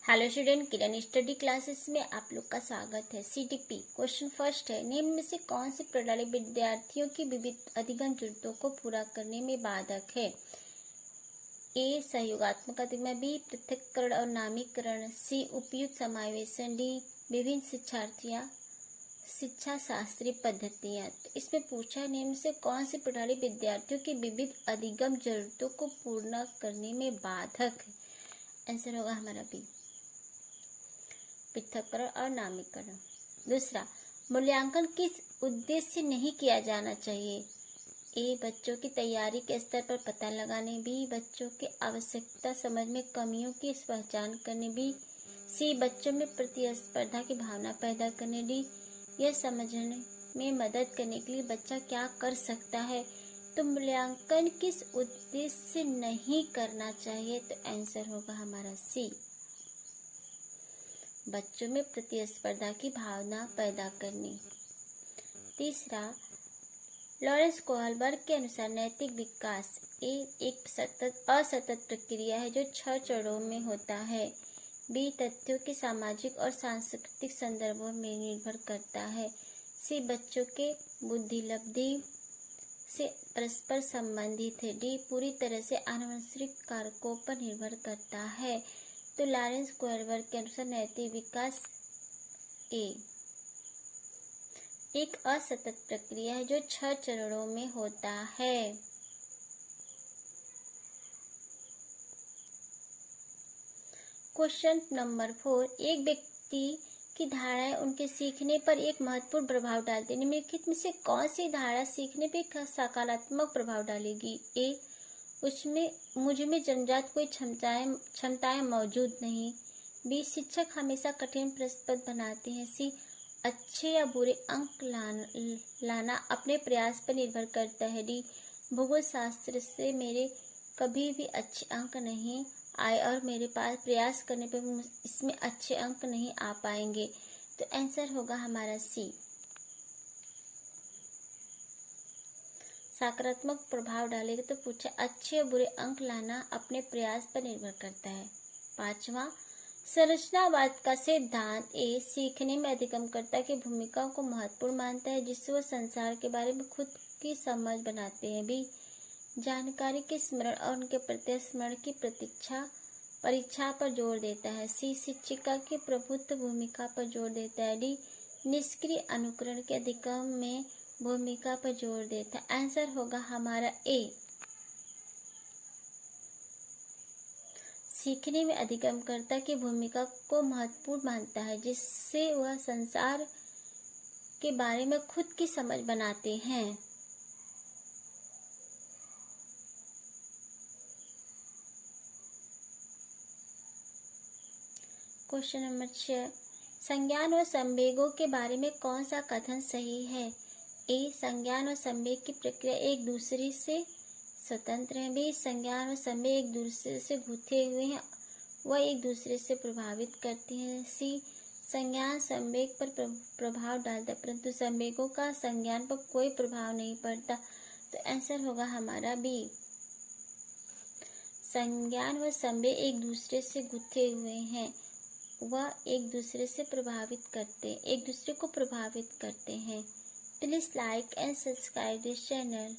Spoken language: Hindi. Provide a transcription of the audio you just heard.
हेलो स्टूडेंट, किरण स्टडी क्लासेस में आप लोग का स्वागत है। सीटीपी क्वेश्चन फर्स्ट है, निम्न में से कौन सी प्रणाली विद्यार्थियों की विविध अधिगम जरूरतों को पूरा करने में बाधक है? ए सहयोगात्मक अधिगम, बी पृथक्करण और नामीकरण, सी उपयुक्त समावेशन, डी विभिन्न शिक्षा शास्त्रीय पद्धतियां। तो इसमें पूछा है निम्न से कौन सी प्रणाली विद्यार्थियों की विविध अधिगम जरूरतों को पूर्ण करने में बाधक है? आंसर होगा हमारा बी पृथक्करण और नामीकरण। दूसरा, मूल्यांकन किस उद्देश्य से नहीं किया जाना चाहिए? ए बच्चों की तैयारी के स्तर पर पता लगाने, बी बच्चों की आवश्यकता समझ में कमियों की पहचान करने, बी सी बच्चों में प्रतिस्पर्धा की भावना पैदा करने, डी यह समझने में मदद करने के लिए बच्चा क्या कर सकता है। तो मूल्यांकन किस उद्देश्य से नहीं करना चाहिए? तो आंसर होगा हमारा सी बच्चों में प्रतिस्पर्धा की भावना पैदा करनी। तीसरा, लॉरेंस कोहलबर्ग के अनुसार नैतिक विकास एक असतत प्रक्रिया है जो 6 चरणों में होता है। बी तथ्यों के सामाजिक और सांस्कृतिक संदर्भों में निर्भर करता है। सी बच्चों के बुद्धिलब्धि से परस्पर संबंधित है। डी पूरी तरह से आनुवंशिक कारकों पर निर्भर करता है। तो लॉरेंस कोहलबर्ग के अनुसार नैतिक विकास एक असतत प्रक्रिया है जो 6 चरणों में होता है। क्वेश्चन नंबर 4, एक व्यक्ति की धारणाएं उनके सीखने पर एक महत्वपूर्ण प्रभाव डालती है। निम्नलिखित में से कौन सी धारणा सीखने पर एक सकारात्मक प्रभाव डालेगी? ए मुझ में जन्मजात कोई क्षमताएं मौजूद नहीं। बी शिक्षक हमेशा कठिन प्रश्न बनाते हैं। सी अच्छे या बुरे अंक लाना अपने प्रयास पर निर्भर करता है। डी भूगोल शास्त्र से मेरे कभी भी अच्छे अंक नहीं आए और मेरे पास प्रयास करने पर इसमें अच्छे अंक नहीं आ पाएंगे। तो आंसर होगा हमारा सी सकारात्मक प्रभाव डालेगा। तो पूछा अच्छे और बुरे अंक लाना अपने प्रयास पर निर्भर करता है। 5वां, संरचनावाद का सिद्धांत ए सीखने में अधिगमकर्ता की भूमिका को महत्वपूर्ण मानता है जिससे वह संसार के बारे में खुद की समझ बनाते हैं। बी जानकारी के स्मरण और उनके प्रत्यस्मरण की परीक्षा पर जोर देता है। सी शिक्षिका की प्रभुत्व भूमिका पर जोर देता है। डी निष्क्रिय अनुकरण के अधिगम में भूमिका पर जोर देता है। आंसर होगा हमारा ए सीखने में अधिगमकर्ता की भूमिका को महत्वपूर्ण मानता है जिससे वह संसार के बारे में खुद की समझ बनाते हैं। क्वेश्चन नंबर 6, संज्ञान और संवेगों के बारे में कौन सा कथन सही है? ए संज्ञान और संवेग की प्रक्रिया एक दूसरे से स्वतंत्र है। बी संज्ञान और संवेग एक दूसरे से गुथे हुए हैं, वह एक दूसरे से प्रभावित करती हैं। सी संज्ञान संवेग पर प्रभाव डालता है परंतु संवेगों का संज्ञान पर कोई प्रभाव नहीं पड़ता। तो आंसर होगा हमारा बी संज्ञान व संवेग एक दूसरे से गुथे हुए हैं, वह एक दूसरे को प्रभावित करते हैं। Please like and subscribe this channel.